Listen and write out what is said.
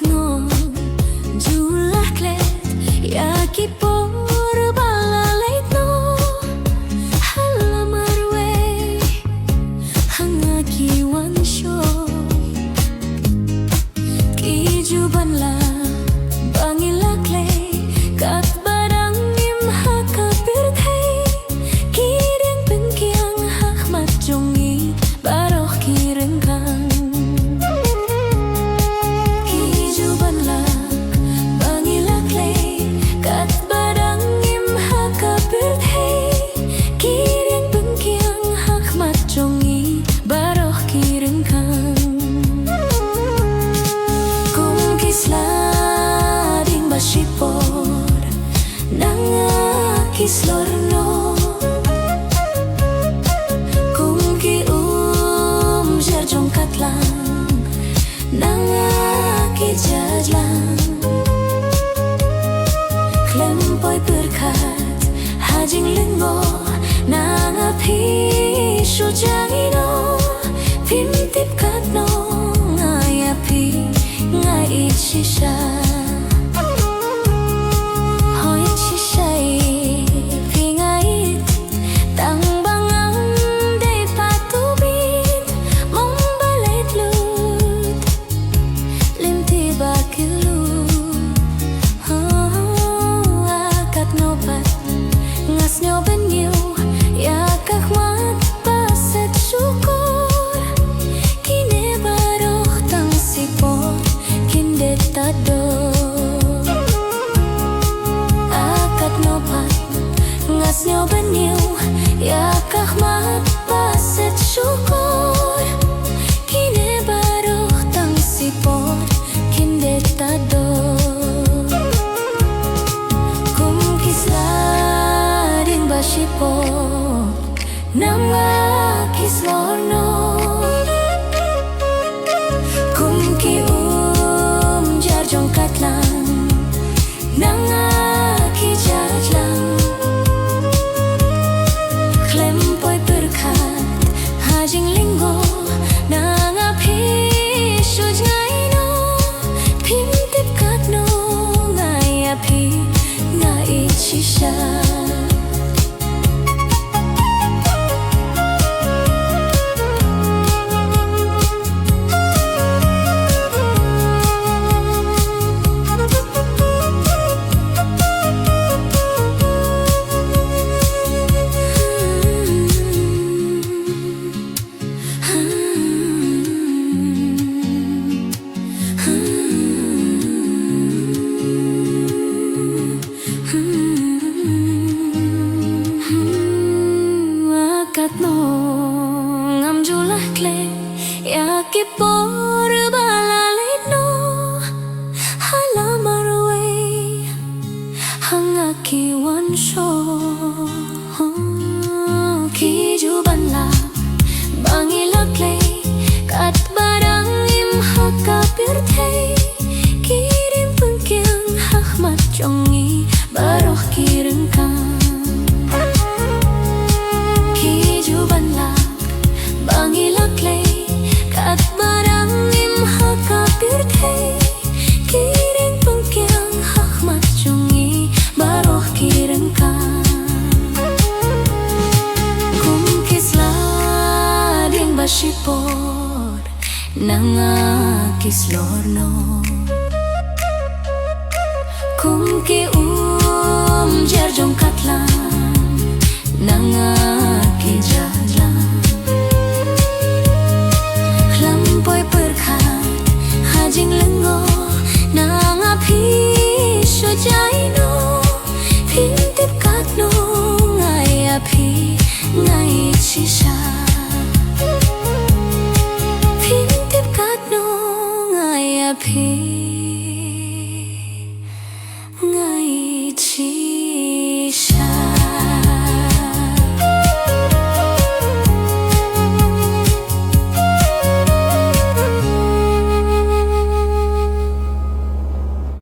no julah klet ya kipor balalait no halamar we hangaki wansho kijuban la bangilak le kat barang nim hakapir thei kireng pengkiang hakmat jongi baroh kireng kang Kum-ki sla-dieng-ba-shipor nangaki slor no Kum-ki umjer jong tlang nangaki jlang Klempoy berkat hajing lengo nangapi sujangino pimtip kat no ngayapi ngai shisha hoy shishai pingait tang bangang day patubit mong balit lut limti bakilu akat nopat ngas nyo benyu ya kakhwat paset syukur kine baroh tang sipor kindet tado akat nopat ngas nyo benyu ya kakhwat paset syukur kine baroh tang sipor kindet tado Kum-ki sla-dieng-ba-shipor nangaki slor no Kum-ki umjer jong tlang nangaki jlang Klempoy berkat hajing linggo nangapi sujangino pimtip kat no ngayapi ngai shisha ngam julah kle ya kipor balalait no halamar we hangaki wansho kijuban la bangilak le kat barang im hakapir thei kirim pengkiang hakmat jongi baroh kireng kang bangilak le kat barang im hakapir thei kireng pengkiang hakmat jongi baroh kireng kang Kum-ki sla-dieng-ba-shipor nangaki slor no Kum-ki umjer jong tlang nangaki jlang Klempoy berkat hajing lengo nangapi sujangino pimtip kat no ngayapi ngai shisha pimtip kat no ngayapi